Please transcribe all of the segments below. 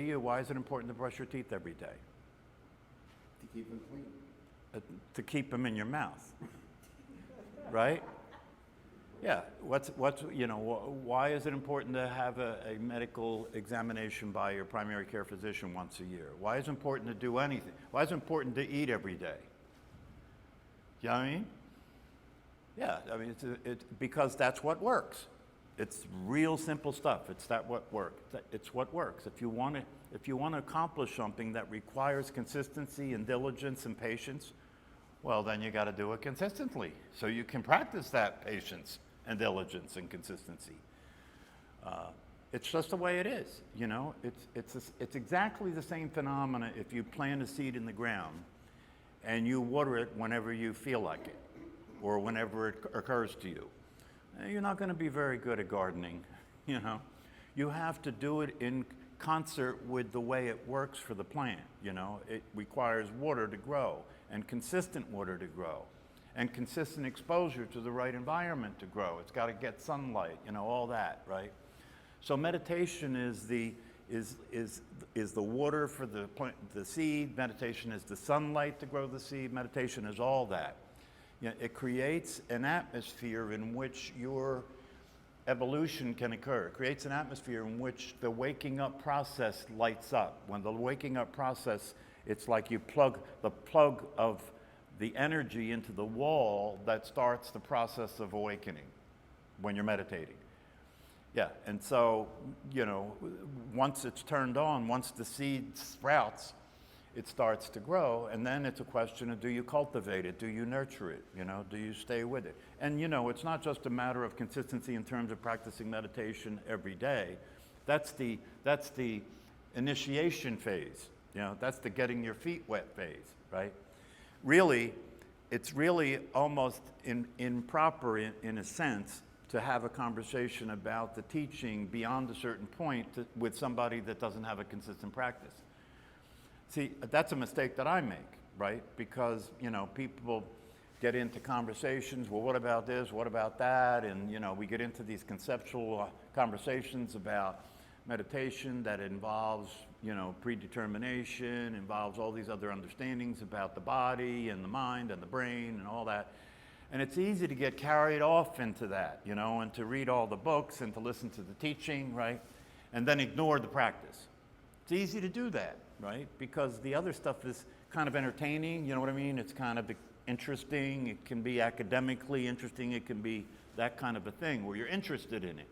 you, why is it important to brush your teeth every day? To keep them clean. To keep them in your mouth, right? Yeah, why is it important to have a medical examination by your primary care physician once a year? Why is it important to do anything? Why is it important to eat every day? You know what I mean? Yeah, I mean, because that's what works. It's real simple stuff. It's what works. It's what works. If you want to accomplish something that requires consistency and diligence and patience, well, then you got to do it consistently so you can practice that patience and diligence and consistency. It's just the way it is, you know. It's exactly the same phenomena if you plant a seed in the ground and you water it whenever you feel like it or whenever it occurs to you. You're not going to be very good at gardening, you know. You have to do it in concert with the way it works for the plant, you know. It requires water to grow and consistent water to grow and consistent exposure to the right environment to grow. It's got to get sunlight, you know, all that, right? So meditation is the water for the plant, the seed. Meditation is the sunlight to grow the seed. Meditation is all that. You know, it creates an atmosphere in which your evolution can occur. It creates an atmosphere in which the waking up process lights up. When the waking up process, it's like you plug the plug of the energy into the wall that starts the process of awakening when you're meditating. Yeah, and so, you know, once it's turned on, once the seed sprouts, it starts to grow, and then it's a question of, do you cultivate it? Do you nurture it? You know, do you stay with it? And, you know, it's not just a matter of consistency in terms of practicing meditation every day. That's the initiation phase. You know, that's the getting your feet wet phase, right? Really, it's really almost improper in a sense to have a conversation about the teaching beyond a certain point with somebody that doesn't have a consistent practice. See, that's a mistake that I make, right? Because, you know, people get into conversations, well, what about this, what about that? And, you know, we get into these conceptual conversations about meditation that involves, you know, predetermination, involves all these other understandings about the body and the mind and the brain and all that. And it's easy to get carried off into that, you know, and to read all the books and to listen to the teaching, right? And then ignore the practice. It's easy to do that, right? Because the other stuff is kind of entertaining, you know what I mean? It's kind of interesting. It can be academically interesting. It can be that kind of a thing where you're interested in it.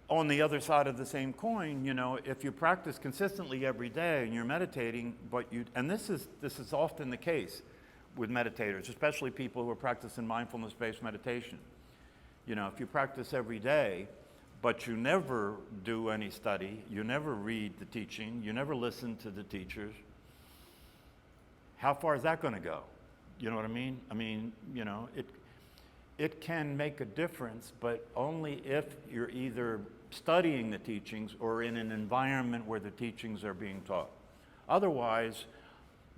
On the other side of the same coin, you know, if you practice consistently every day and you're meditating, and this is often the case with meditators, especially people who are practicing mindfulness-based meditation. You know, if you practice every day, but you never do any study, you never read the teaching, you never listen to the teachers, how far is that going to go? You know what I mean? I mean, you know, it can make a difference, but only if you're either studying the teachings or in an environment where the teachings are being taught. Otherwise,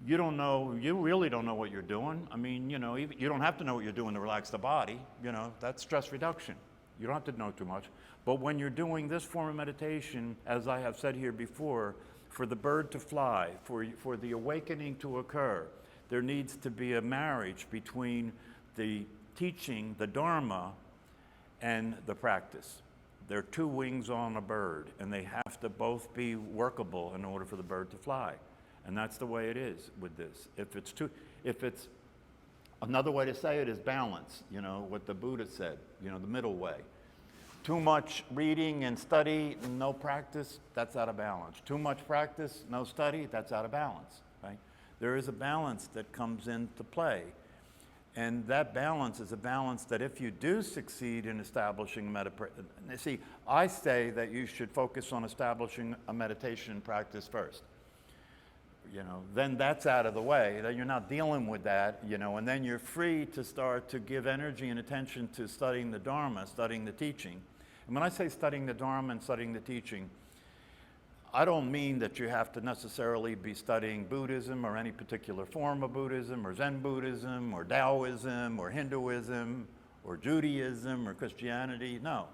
you really don't know what you're doing. I mean, you know, you don't have to know what you're doing to relax the body. You know, that's stress reduction. You don't have to know too much. But when you're doing this form of meditation, as I have said here before, for the bird to fly, for the awakening to occur, there needs to be a marriage between the teaching, the Dharma, and the practice. There are two wings on a bird, and they have to both be workable in order for the bird to fly. And that's the way it is with this. If it's another way to say it is balance, you know, what the Buddha said, you know, the middle way. Too much reading and study, no practice, that's out of balance. Too much practice, no study, that's out of balance, right? There is a balance that comes into play. And that balance is a balance that if you do succeed in establishing see, I say that you should focus on establishing a meditation practice first. You know, then that's out of the way, then you're not dealing with that, you know, and then you're free to start to give energy and attention to studying the Dharma, studying the teaching. And when I say studying the Dharma and studying the teaching, I don't mean that you have to necessarily be studying Buddhism or any particular form of Buddhism or Zen Buddhism or Taoism or Hinduism or Judaism or Christianity. No.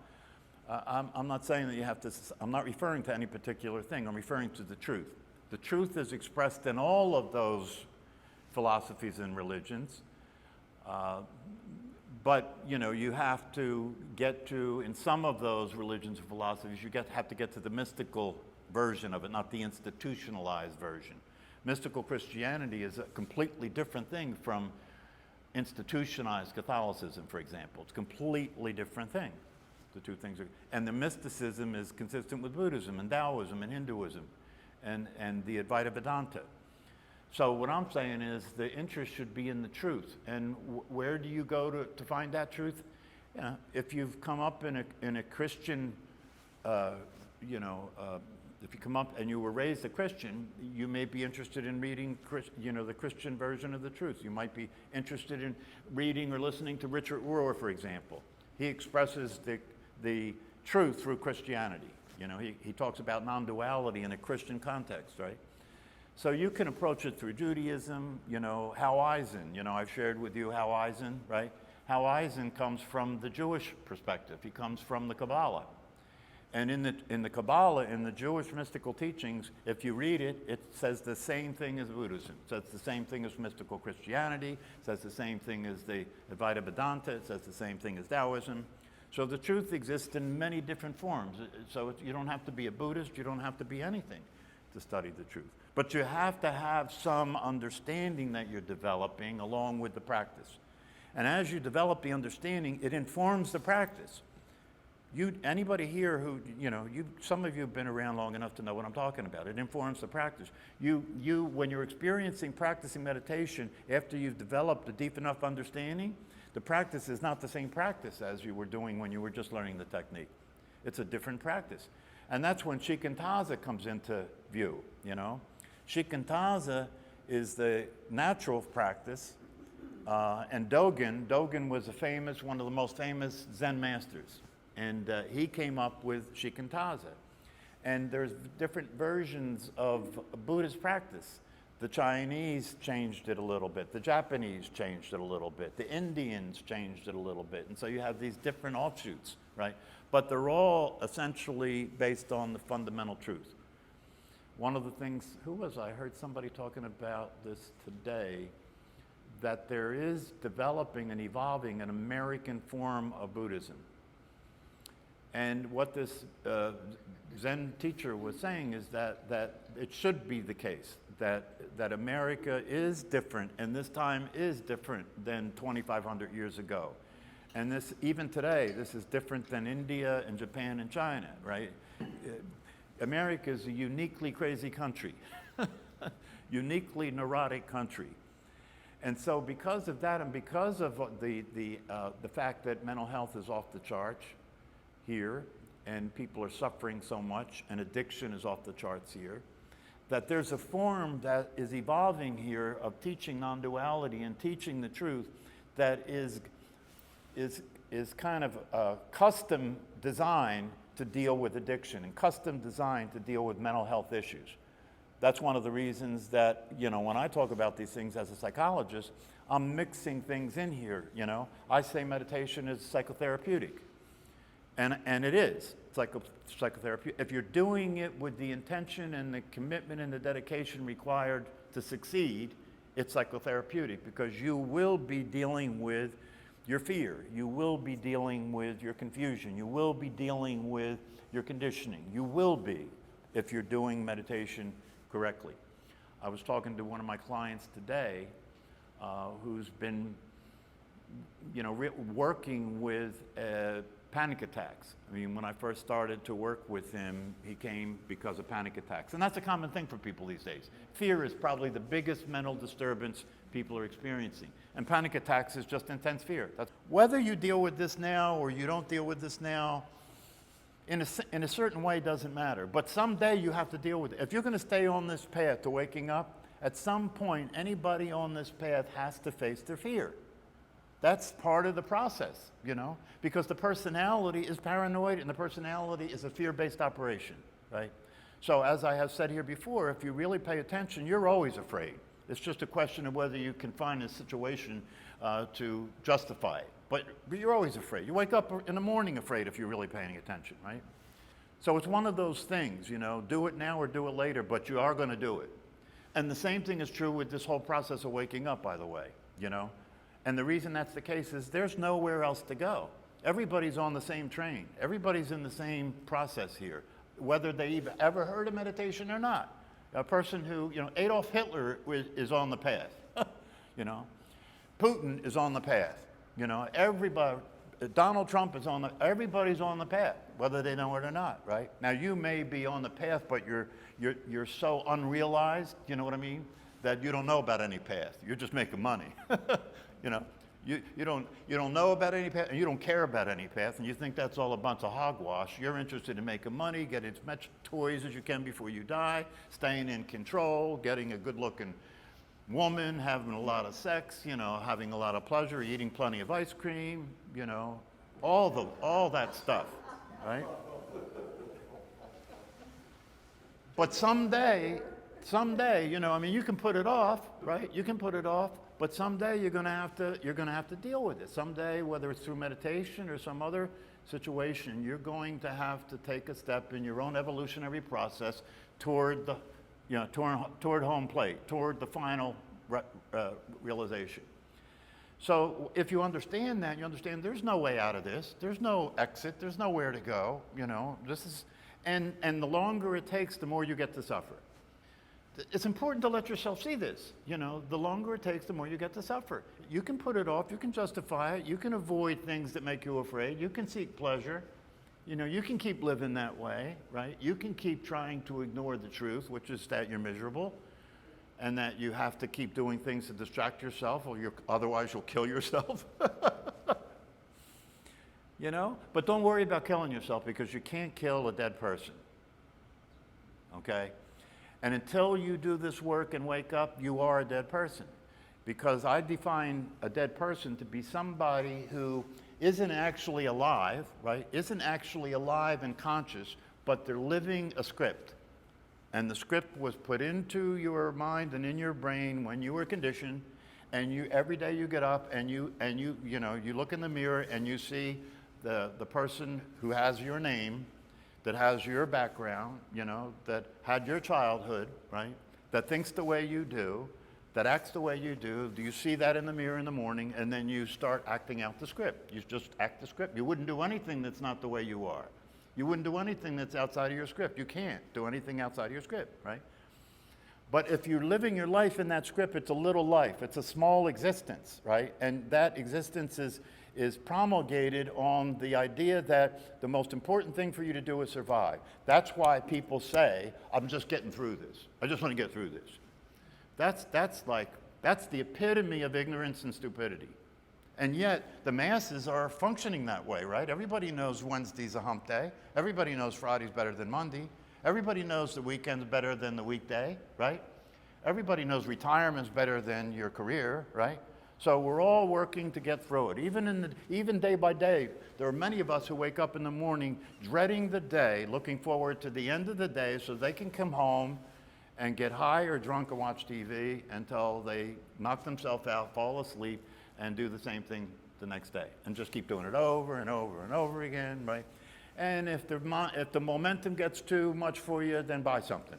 I'm not saying that you have to, I'm not referring to any particular thing. I'm referring to the truth. The truth is expressed in all of those philosophies and religions. But, you know, you have to get to, in some of those religions and philosophies, have to get to the mystical version of it, not the institutionalized version. Mystical Christianity is a completely different thing from institutionalized Catholicism, for example. It's a completely different thing. The two things are, and the mysticism is consistent with Buddhism and Taoism and Hinduism and the Advaita Vedanta. So what I'm saying is the interest should be in the truth. And where do you go to find that truth? You know, if you've come up in a Christian, if you come up and you were raised a Christian, you may be interested in reading, the Christian version of the truth. You might be interested in reading or listening to Richard Rohr, for example. He expresses the truth through Christianity. You know, he talks about non-duality in a Christian context, right? So you can approach it through Judaism, you know, Hal Eisen. You know, I've shared with you Hal Eisen, right? Hal Eisen comes from the Jewish perspective. He comes from the Kabbalah. And in the Kabbalah, in the Jewish mystical teachings, if you read it, it says the same thing as Buddhism. It says the same thing as mystical Christianity. It says the same thing as the Advaita Vedanta. It says the same thing as Taoism. So the truth exists in many different forms. So you don't have to be a Buddhist. You don't have to be anything to study the truth. But you have to have some understanding that you're developing along with the practice. And as you develop the understanding, it informs the practice. Anybody here who, some of you have been around long enough to know what I'm talking about. It informs the practice. When you're practicing meditation, after you've developed a deep enough understanding, the practice is not the same practice as you were doing when you were just learning the technique. It's a different practice. And that's when Shikantaza comes into view, you know. Shikantaza is the natural practice, and Dogen was one of the most famous Zen masters. And he came up with Shikantaza. And there's different versions of Buddhist practice. The Chinese changed it a little bit. The Japanese changed it a little bit. The Indians changed it a little bit. And so you have these different offshoots, right? But they're all essentially based on the fundamental truth. One of the things, I heard somebody talking about this today, that there is developing and evolving an American form of Buddhism. And what this Zen teacher was saying is that it should be the case, that America is different, and this time is different than 2,500 years ago. And this, even today, this is different than India and Japan and China, right? America is a uniquely crazy country, uniquely neurotic country. And so because of that, and because of the fact that mental health is off the charts here, and people are suffering so much, and addiction is off the charts here, that there's a form that is evolving here of teaching non-duality and teaching the truth that is kind of custom designed to deal with addiction and custom designed to deal with mental health issues. That's one of the reasons that, when I talk about these things as a psychologist, I'm mixing things in here, I say meditation is psychotherapeutic. And it is psychotherapy. If you're doing it with the intention and the commitment and the dedication required to succeed, it's psychotherapeutic, because you will be dealing with your fear. You will be dealing with your confusion. You will be dealing with your conditioning. You will be, if you're doing meditation correctly. I was talking to one of my clients today who's been, working with panic attacks. I mean, when I first started to work with him, he came because of panic attacks. And that's a common thing for people these days. Fear is probably the biggest mental disturbance people are experiencing. And panic attacks is just intense fear. Whether you deal with this now or you don't deal with this now, in a certain way doesn't matter. But someday you have to deal with it. If you're going to stay on this path to waking up, at some point, anybody on this path has to face their fear. That's part of the process, because the personality is paranoid and the personality is a fear-based operation, right? So as I have said here before, if you really pay attention, you're always afraid. It's just a question of whether you can find a situation to justify it, but you're always afraid. You wake up in the morning afraid if you're really paying attention, right? So it's one of those things, you know, do it now or do it later, but you are going to do it. And the same thing is true with this whole process of waking up, by the way, you know? And the reason that's the case is there's nowhere else to go. Everybody's on the same train. Everybody's in the same process here, whether they ever heard of meditation or not. A person who, you know, Adolf Hitler is on the path, you know? Putin is on the path, you know? Everybody, Donald Trump is everybody's on the path, whether they know it or not, right? Now, you may be on the path, but you're so unrealized, you know what I mean, that you don't know about any path. You're just making money, you know? You don't know about any path, and you don't care about any path, and you think that's all a bunch of hogwash. You're interested in making money, getting as much toys as you can before you die, staying in control, getting a good-looking woman, having a lot of sex, you know, having a lot of pleasure, eating plenty of ice cream, you know, all that stuff, right? But someday, you know, I mean, you can put it off, right? You can put it off, but someday you're going to have to deal with it. Someday, whether it's through meditation or some other situation, you're going to have to take a step in your own evolutionary process toward the, you know, toward home plate, toward the final realization. So if you understand that, you understand there's no way out of this. There's no exit. There's nowhere to go. You know, this is, and the longer it takes, the more you get to suffer. It's important to let yourself see this. You know, the longer it takes, the more you get to suffer. You can put it off. You can justify it. You can avoid things that make you afraid. You can seek pleasure. You know, you can keep living that way, right? You can keep trying to ignore the truth, which is that you're miserable and that you have to keep doing things to distract yourself, or otherwise you'll kill yourself. You know? But don't worry about killing yourself, because you can't kill a dead person. Okay? And until you do this work and wake up, you are a dead person. Because I define a dead person to be somebody who isn't actually alive, right? Isn't actually alive and conscious, but they're living a script. And the script was put into your mind and in your brain when you were conditioned, and every day you get up and you know, you look in the mirror and you see the person who has your name, that has your background, you know, that had your childhood, right? That thinks the way you do, that acts the way you do. Do you see that in the mirror in the morning? And then you start acting out the script. You just act the script. You wouldn't do anything that's not the way you are. You wouldn't do anything that's outside of your script. You can't do anything outside of your script, right? But if you're living your life in that script, it's a little life. It's a small existence, right? And that existence is promulgated on the idea that the most important thing for you to do is survive. That's why people say, I'm just getting through this. I just want to get through this. That's the epitome of ignorance and stupidity. And yet, the masses are functioning that way, right? Everybody knows Wednesday's a hump day. Everybody knows Friday's better than Monday. Everybody knows the weekend's better than the weekday, right? Everybody knows retirement's better than your career, right? So we're all working to get through it. Even day by day, there are many of us who wake up in the morning dreading the day, looking forward to the end of the day so they can come home and get high or drunk and watch TV until they knock themselves out, fall asleep, and do the same thing the next day, and just keep doing it over and over and over again, right? And if the momentum gets too much for you, then buy something.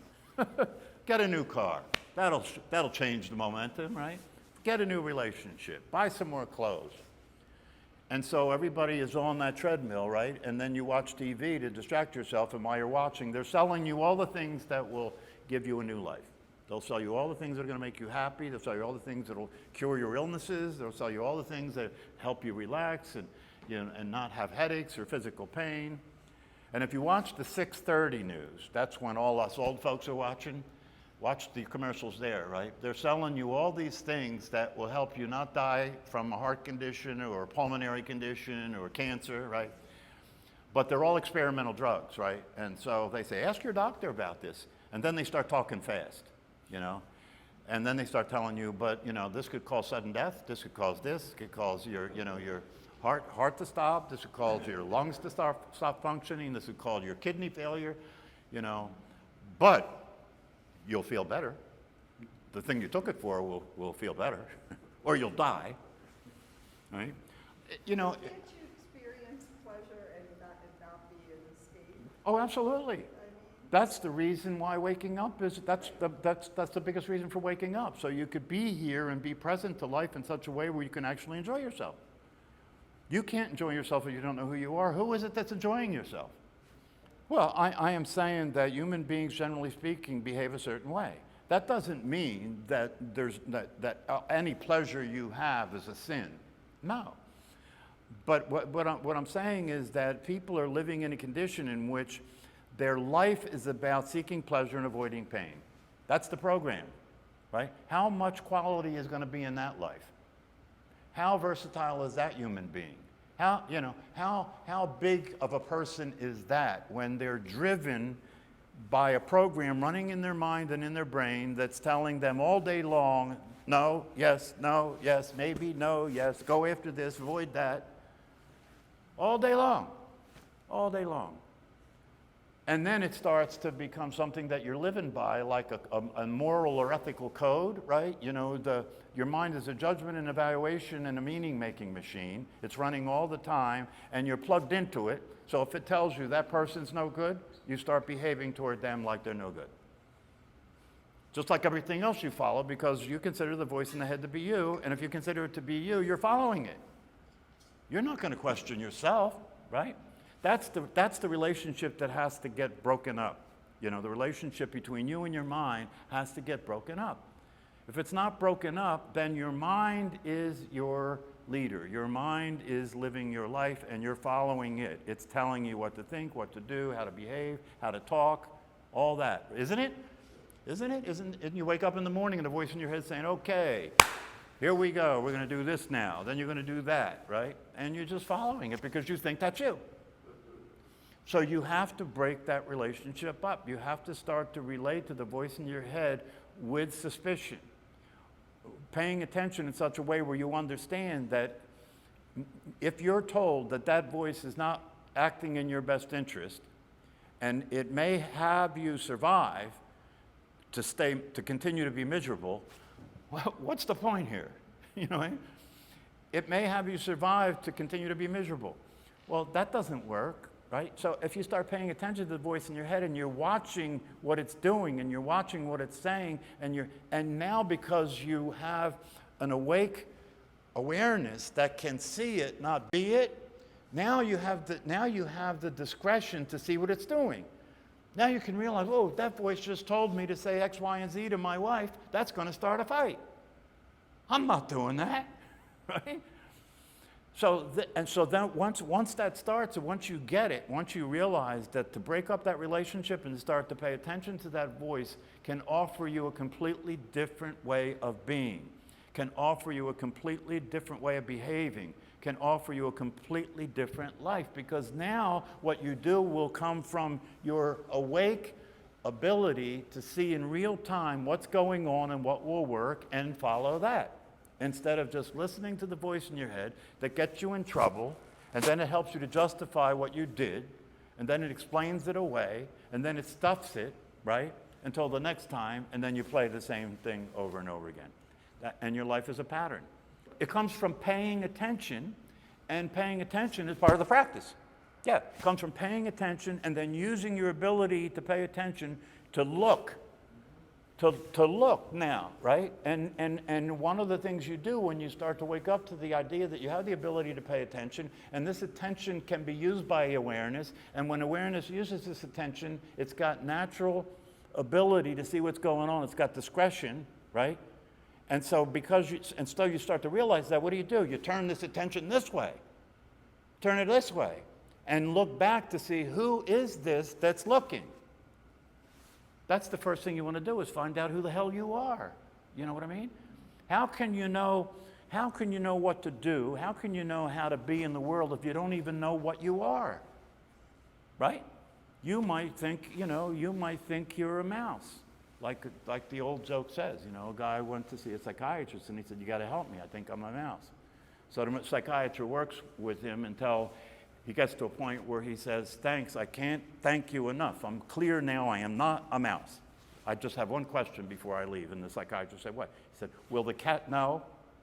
Get a new car. That'll change the momentum, right? Get a new relationship. Buy some more clothes. And so everybody is on that treadmill, right? And then you watch TV to distract yourself, and while you're watching, they're selling you all the things that will give you a new life. They'll sell you all the things that are going to make you happy. They'll sell you all the things that will cure your illnesses. They'll sell you all the things that help you relax and, you know, and not have headaches or physical pain. And if you watch the 6:30 news, that's when all us old folks are watching. Watch the commercials there, right? They're selling you all these things that will help you not die from a heart condition or a pulmonary condition or cancer, right? But they're all experimental drugs, right? And so they say, ask your doctor about this. And then they start talking fast, you know? And then they start telling you, but, you know, this could cause sudden death. This could cause this. It could cause your heart to stop. This could cause your lungs to stop functioning. This could cause your kidney failure, you know? But you'll feel better. The thing you took it for will feel better, or you'll die, right? you know, Can't you experience pleasure and not be an escape? oh, absolutely. I mean, That's the reason why waking up is, that's the biggest reason for waking up. So you could be here and be present to life in such a way where you can actually enjoy yourself. You can't enjoy yourself if you don't know who you are. Who is it that's enjoying yourself? Well, I am saying that human beings, generally speaking, behave a certain way. That doesn't mean that any pleasure you have is a sin. No. But what I'm saying is that people are living in a condition in which their life is about seeking pleasure and avoiding pain. That's the program, right? How much quality is going to be in that life? How versatile is that human being? How big of a person is that when they're driven by a program running in their mind and in their brain that's telling them all day long, no, yes, maybe, no, yes, go after this, avoid that. All day long. And then it starts to become something that you're living by, like a moral or ethical code, right? You know, your mind is a judgment and evaluation and a meaning-making machine. It's running all the time, and you're plugged into it. So if it tells you that person's no good, you start behaving toward them like they're no good. Just like everything else you follow, because you consider the voice in the head to be you, and if you consider it to be you, you're following it. You're not going to question yourself, right? That's the relationship that has to get broken up. You know, the relationship between you and your mind has to get broken up. If it's not broken up, then your mind is your leader. Your mind is living your life and you're following it. It's telling you what to think, what to do, how to behave, how to talk, all that. Isn't it? Isn't you wake up in the morning and a voice in your head saying, okay, here we go, we're going to do this now, then you're going to do that, right? And you're just following it because you think that's you. So you have to break that relationship up. You have to start to relate to the voice in your head with suspicion. Paying attention in such a way where you understand that if you're told that that voice is not acting in your best interest, and it may have you survive to continue to be miserable, well, what's the point here? You know, it may have you survive to continue to be miserable. Well, that doesn't work. Right? So if you start paying attention to the voice in your head and you're watching what it's doing and you're watching what it's saying and now because you have an awake awareness that can see it, not be it, now you have the discretion to see what it's doing. Now you can realize, oh, that voice just told me to say X, Y, and Z to my wife. That's going to start a fight. I'm not doing that, right? So then once that starts, and once you get it, once you realize that to break up that relationship and start to pay attention to that voice can offer you a completely different way of being, can offer you a completely different way of behaving, can offer you a completely different life, because now what you do will come from your awake ability to see in real time what's going on and what will work and follow that. Instead of just listening to the voice in your head that gets you in trouble, and then it helps you to justify what you did, and then it explains it away, and then it stuffs it, right, until the next time, and then you play the same thing over and over again. And your life is a pattern. It comes from paying attention, and paying attention is part of the practice. Yeah, it comes from paying attention and then using your ability to pay attention to look. To look now, right? And one of the things you do when you start to wake up to the idea that you have the ability to pay attention, and this attention can be used by awareness, and when awareness uses this attention, it's got natural ability to see what's going on. It's got discretion, right? And so you start to realize that, what do? You turn this attention this way. Turn it this way. And look back to see who is this that's looking. That's the first thing you want to do, is find out who the hell you are. You know what I mean? How can you know what to do? How can you know how to be in the world if you don't even know what you are? Right? You might think you're a mouse. Like the old joke says, a guy went to see a psychiatrist and he said, "You got to help me, I think I'm a mouse." So the psychiatrist works with him until he gets to a point where he says, "Thanks, I can't thank you enough. I'm clear now, I am not a mouse. I just have one question before I leave." And the psychiatrist said, "What?" He said, "Will the cat know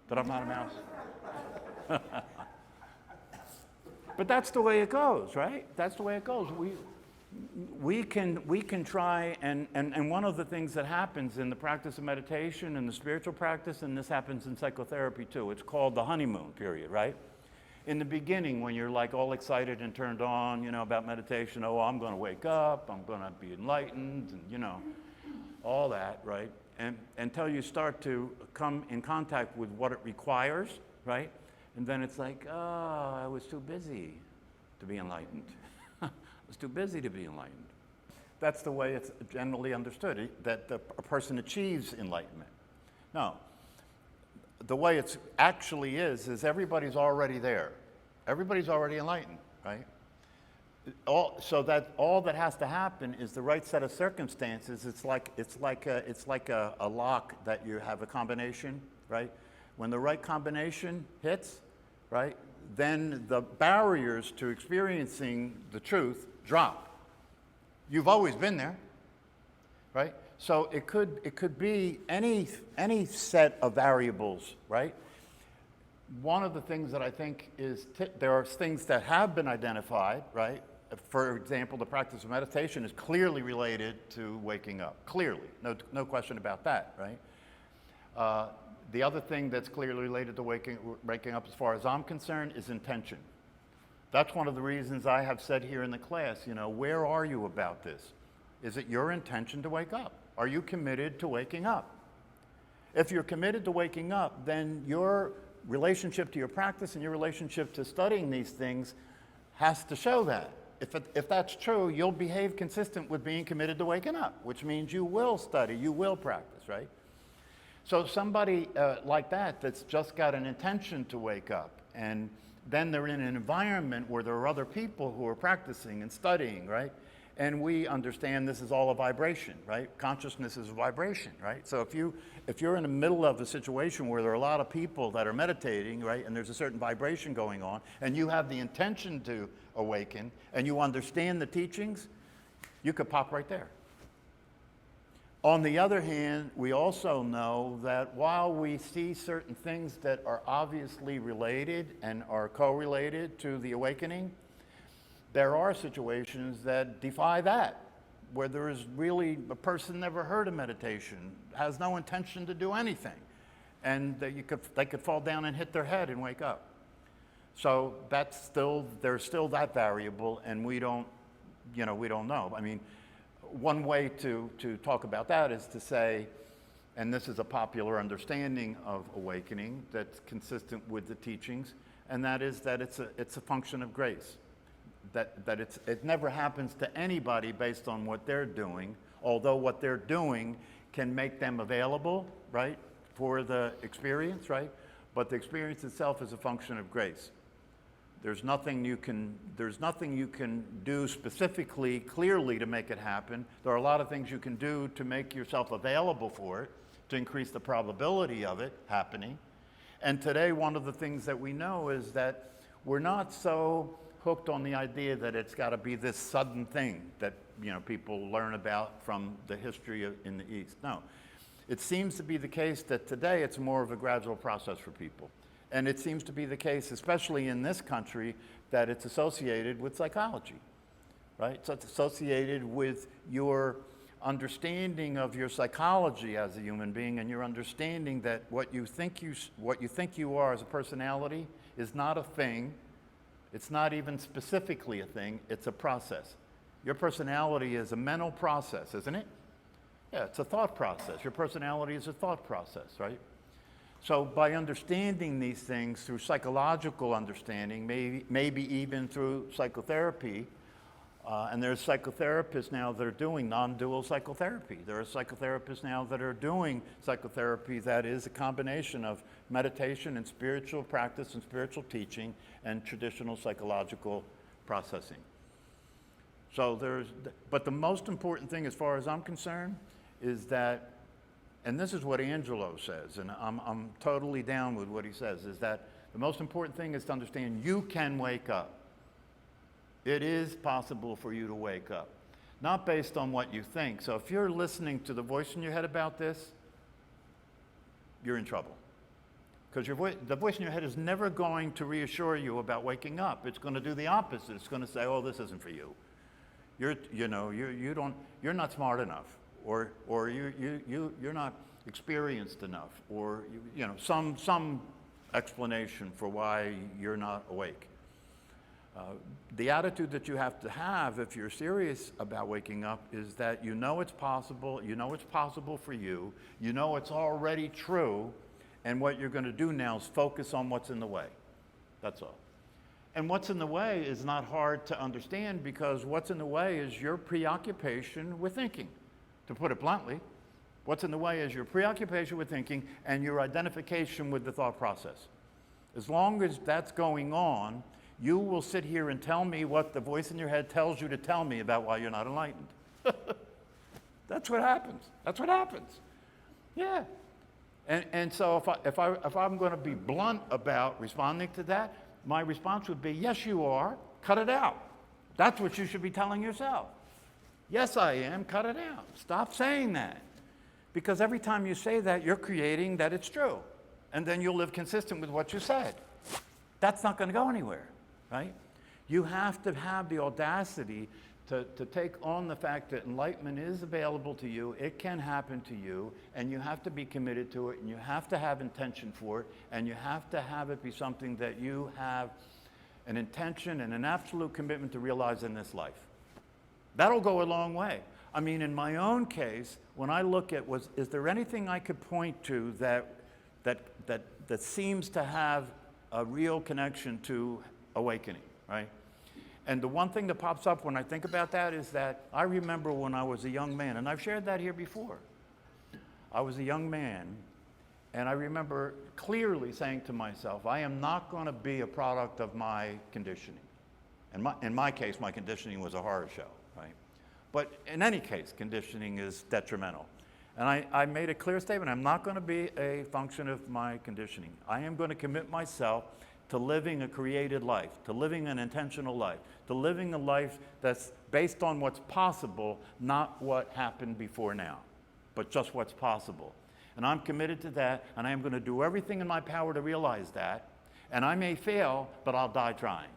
that I'm not a mouse?" But that's the way it goes, right? That's the way it goes. We can try, and one of the things that happens in the practice of meditation and the spiritual practice, and this happens in psychotherapy too, it's called the honeymoon period, right? In the beginning, when you're like all excited and turned on, about meditation, oh, I'm going to wake up, I'm going to be enlightened, and all that, right? And until you start to come in contact with what it requires, right? And then it's like, oh, I was too busy to be enlightened. I was too busy to be enlightened. That's the way it's generally understood, that a person achieves enlightenment. No. The way it actually is everybody's already there. Everybody's already enlightened, right? So that all that has to happen is the right set of circumstances. It's like a lock that you have a combination, right? When the right combination hits, right, then the barriers to experiencing the truth drop. You've always been there, right? So it could be any set of variables, right? One of the things that I think is there are things that have been identified, right? For example, the practice of meditation is clearly related to waking up. Clearly, no question about that, right? The other thing that's clearly related to waking up, as far as I'm concerned, is intention. That's one of the reasons I have said here in the class, where are you about this? Is it your intention to wake up? Are you committed to waking up? If you're committed to waking up, then your relationship to your practice and your relationship to studying these things has to show that. If that's true, you'll behave consistent with being committed to waking up, which means you will study, you will practice, right? So somebody like that's just got an intention to wake up, and then they're in an environment where there are other people who are practicing and studying, right? And we understand this is all a vibration, right? Consciousness is a vibration, right? So if you're in the middle of a situation where there are a lot of people that are meditating, right, and there's a certain vibration going on, and you have the intention to awaken, and you understand the teachings, you could pop right there. On the other hand, we also know that while we see certain things that are obviously related and are correlated to the awakening, there are situations that defy that, where there is really a person never heard of meditation, has no intention to do anything, and they could fall down and hit their head and wake up. So there's still that variable, and we don't know. I mean, one way to talk about that is to say, and this is a popular understanding of awakening that's consistent with the teachings, and that is that it's a function of grace. That it never happens to anybody based on what they're doing, although what they're doing can make them available, right, for the experience, right? But the experience itself is a function of grace. There's nothing you can do specifically, clearly to make it happen. There are a lot of things you can do to make yourself available for it, to increase the probability of it happening. And today, one of the things that we know is that we're not so hooked on the idea that it's got to be this sudden thing that people learn about from the history in the East. No, it seems to be the case that today it's more of a gradual process for people. And it seems to be the case, especially in this country, that it's associated with psychology, right? So it's associated with your understanding of your psychology as a human being, and your understanding that what you think you are as a personality is not a thing. It's not even specifically a thing. It's a process. Your personality is a mental process, isn't it? Yeah, it's a thought process. Your personality is a thought process, right? So by understanding these things through psychological understanding, maybe even through psychotherapy, and there's psychotherapists now that are doing non-dual psychotherapy. There are psychotherapists now that are doing psychotherapy that is a combination of meditation and spiritual practice and spiritual teaching and traditional psychological processing. So but the most important thing as far as I'm concerned is that, and this is what Angelo says, and I'm totally down with what he says, is that the most important thing is to understand you can wake up. It is possible for you to wake up, not based on what you think. So if you're listening to the voice in your head about this, you're in trouble. Because the voice in your head is never going to reassure you about waking up. It's going to do the opposite. It's going to say, "Oh, this isn't for you. You're not smart enough, or you're not experienced enough, or some explanation for why you're not awake." The attitude that you have to have if you're serious about waking up is that you know it's possible, for you, it's already true, and what you're going to do now is focus on what's in the way. That's all. And what's in the way is not hard to understand, because what's in the way is your preoccupation with thinking. To put it bluntly, what's in the way is your preoccupation with thinking and your identification with the thought process. As long as that's going on, you will sit here and tell me what the voice in your head tells you to tell me about why you're not enlightened. That's what happens. That's what happens. Yeah. And so if I'm going to be blunt about responding to that, my response would be, yes, you are. Cut it out. That's what you should be telling yourself. Yes, I am. Cut it out. Stop saying that. Because every time you say that, you're creating that it's true. And then you'll live consistent with what you said. That's not going to go anywhere, right? You have to have the audacity to take on the fact that enlightenment is available to you, it can happen to you, and you have to be committed to it, and you have to have intention for it, and you have to have it be something that you have an intention and an absolute commitment to realize in this life. That'll go a long way. I mean, in my own case, when I look at is there anything I could point to that seems to have a real connection to awakening, right? And the one thing that pops up when I think about that is that I remember when I was a young man, and I've shared that here before. I was a young man, and I remember clearly saying to myself, I am not going to be a product of my conditioning. In my case, my conditioning was a horror show, right? But in any case, conditioning is detrimental. And I made a clear statement, I'm not going to be a function of my conditioning. I am going to commit myself to living a created life, to living an intentional life, to living a life that's based on what's possible, not what happened before now, but just what's possible. And I'm committed to that, and I am going to do everything in my power to realize that. And I may fail, but I'll die trying.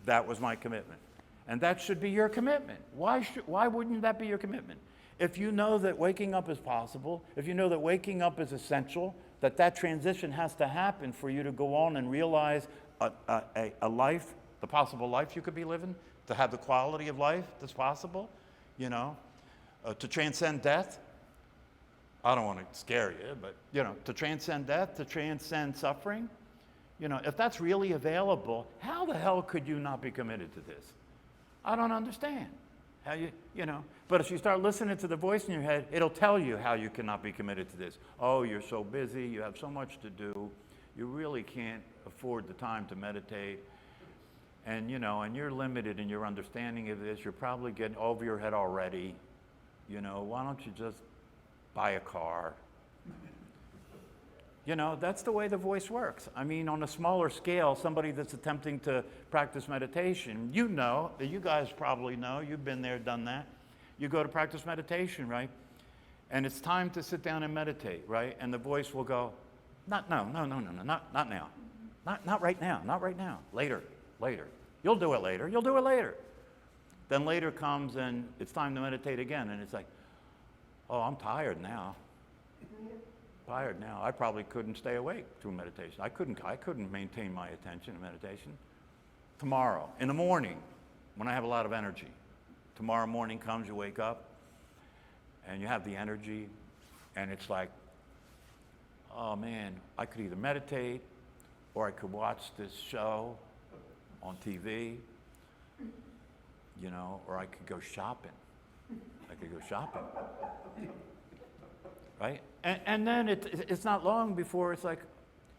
That was my commitment. And that should be your commitment. Why wouldn't that be your commitment? If you know that waking up is possible, if you know that waking up is essential, that transition has to happen for you to go on and realize a life, the possible life you could be living, to have the quality of life that's possible, to transcend death. I don't want to scare you, but, to transcend death, to transcend suffering. If that's really available, how the hell could you not be committed to this? I don't understand. How but if you start listening to the voice in your head, it'll tell you how you cannot be committed to this. Oh, you're so busy, you have so much to do, you really can't afford the time to meditate, and and you're limited in your understanding of this, you're probably getting over your head already. Why don't you just buy a car? That's the way the voice works. I mean, on a smaller scale, somebody that's attempting to practice meditation, you guys probably know, you've been there, done that. You go to practice meditation, right? And it's time to sit down and meditate, right? And the voice will go, not now. Not right now. Later. You'll do it later. Then later comes and it's time to meditate again. And it's like, oh, I'm tired now. I probably couldn't stay awake through meditation. I couldn't maintain my attention in meditation. Tomorrow, in the morning, when I have a lot of energy, tomorrow morning comes, you wake up, and you have the energy, and it's like, oh man, I could either meditate, or I could watch this show on TV, or I could go shopping. Right? And then it's not long before it's like,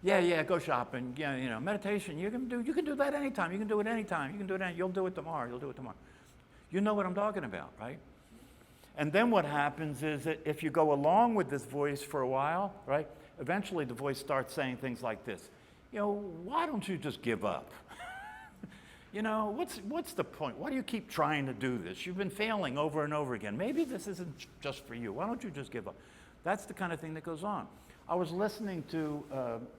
yeah, go shopping. Yeah, meditation, you can do that anytime. You can do it anytime. You'll do it tomorrow. You know what I'm talking about, right? And then what happens is that if you go along with this voice for a while, right, eventually the voice starts saying things like this. Why don't you just give up? You know, what's the point? Why do you keep trying to do this? You've been failing over and over again. Maybe this isn't just for you. Why don't you just give up? That's the kind of thing that goes on. I was listening to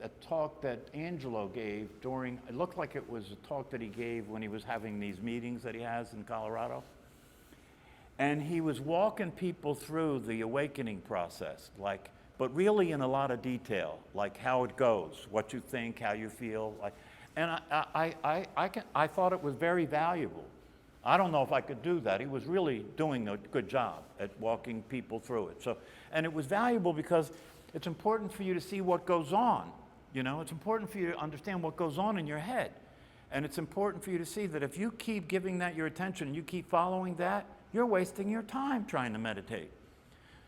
a talk that Angelo gave during, it looked like it was a talk that he gave when he was having these meetings that he has in Colorado. And he was walking people through the awakening process, like, but really in a lot of detail, like how it goes, what you think, how you feel, like. And I thought it was very valuable. I don't know if I could do that. He was really doing a good job at walking people through it. So, and it was valuable because it's important for you to see what goes on. You know, it's important for you to understand what goes on in your head. And it's important for you to see that if you keep giving that your attention, you keep following that, you're wasting your time trying to meditate.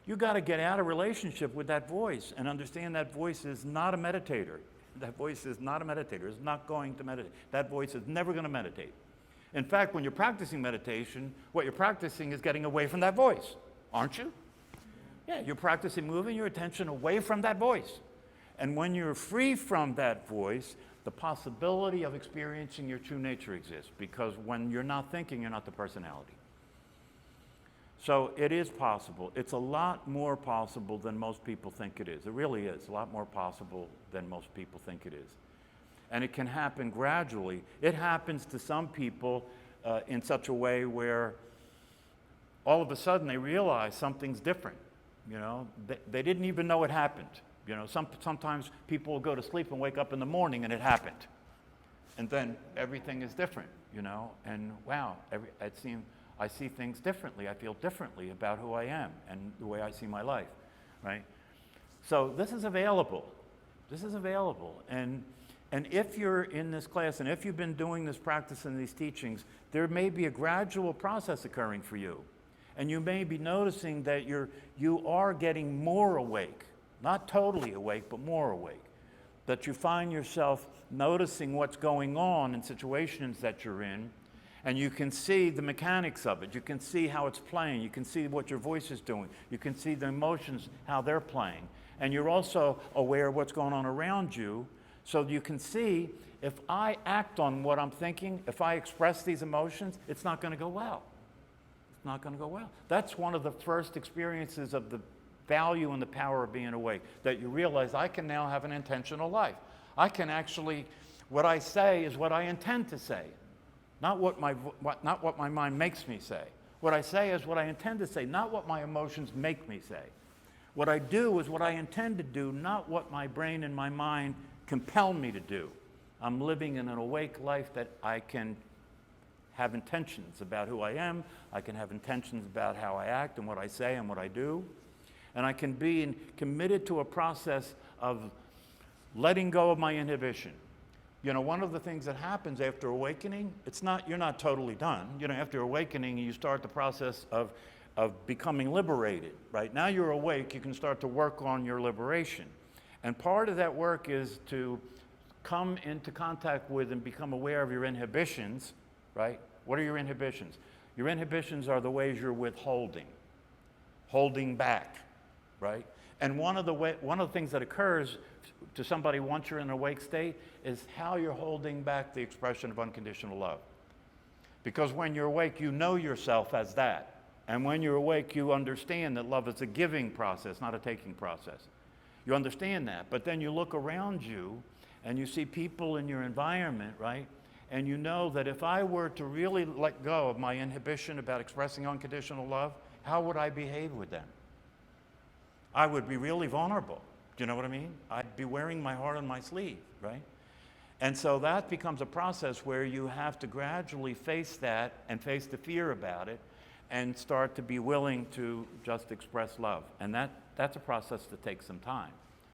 You got to get out of relationship with that voice and understand that voice is not a meditator. That voice is not a meditator. It's not going to meditate. That voice is never going to meditate. In fact, when you're practicing meditation, what you're practicing is getting away from that voice, aren't you? Yeah, you're practicing moving your attention away from that voice. And when you're free from that voice, the possibility of experiencing your true nature exists, because when you're not thinking, you're not the personality. So it is possible. It's a lot more possible than most people think it is. It really is a lot more possible than most people think it is. And it can happen gradually. It happens to some people in such a way where all of a sudden they realize something's different. You know, they didn't even know it happened. You know, sometimes people will go to sleep and wake up in the morning and it happened. And then everything is different, you know, and wow, I see things differently. I feel differently about who I am and the way I see my life, right? So this is available. This is available. And if you're in this class and if you've been doing this practice and these teachings, there may be a gradual process occurring for you. And you may be noticing that you are getting more awake, not totally awake, but more awake. That you find yourself noticing what's going on in situations that you're in, and you can see the mechanics of it. You can see how it's playing. You can see what your voice is doing. You can see the emotions, how they're playing. And you're also aware of what's going on around you, so you can see if I act on what I'm thinking, if I express these emotions, it's not going to go well. It's not going to go well. That's one of the first experiences of the value and the power of being awake, that you realize I can now have an intentional life. I can actually, what I say is what I intend to say. Not what my mind makes me say. What I say is what I intend to say, not what my emotions make me say. What I do is what I intend to do, not what my brain and my mind compel me to do. I'm living in an awake life that I can have intentions about who I am. I can have intentions about how I act and what I say and what I do. And I can be committed to a process of letting go of my inhibition. You know, one of the things that happens after awakening, you're not totally done. You know, after awakening, you start the process of becoming liberated, right? Now you're awake, you can start to work on your liberation. And part of that work is to come into contact with and become aware of your inhibitions, right? What are your inhibitions? Your inhibitions are the ways you're withholding, holding back, right? And one of the things that occurs to somebody once you're in an awake state is how you're holding back the expression of unconditional love. Because when you're awake, you know yourself as that. And when you're awake, you understand that love is a giving process, not a taking process. You understand that. But then you look around you and you see people in your environment, right? And you know that if I were to really let go of my inhibition about expressing unconditional love, how would I behave with them? I would be really vulnerable. Do you know what I mean? I'd be wearing my heart on my sleeve, right? And so that becomes a process where you have to gradually face that and face the fear about it and start to be willing to just express love. And that's a process that takes some time.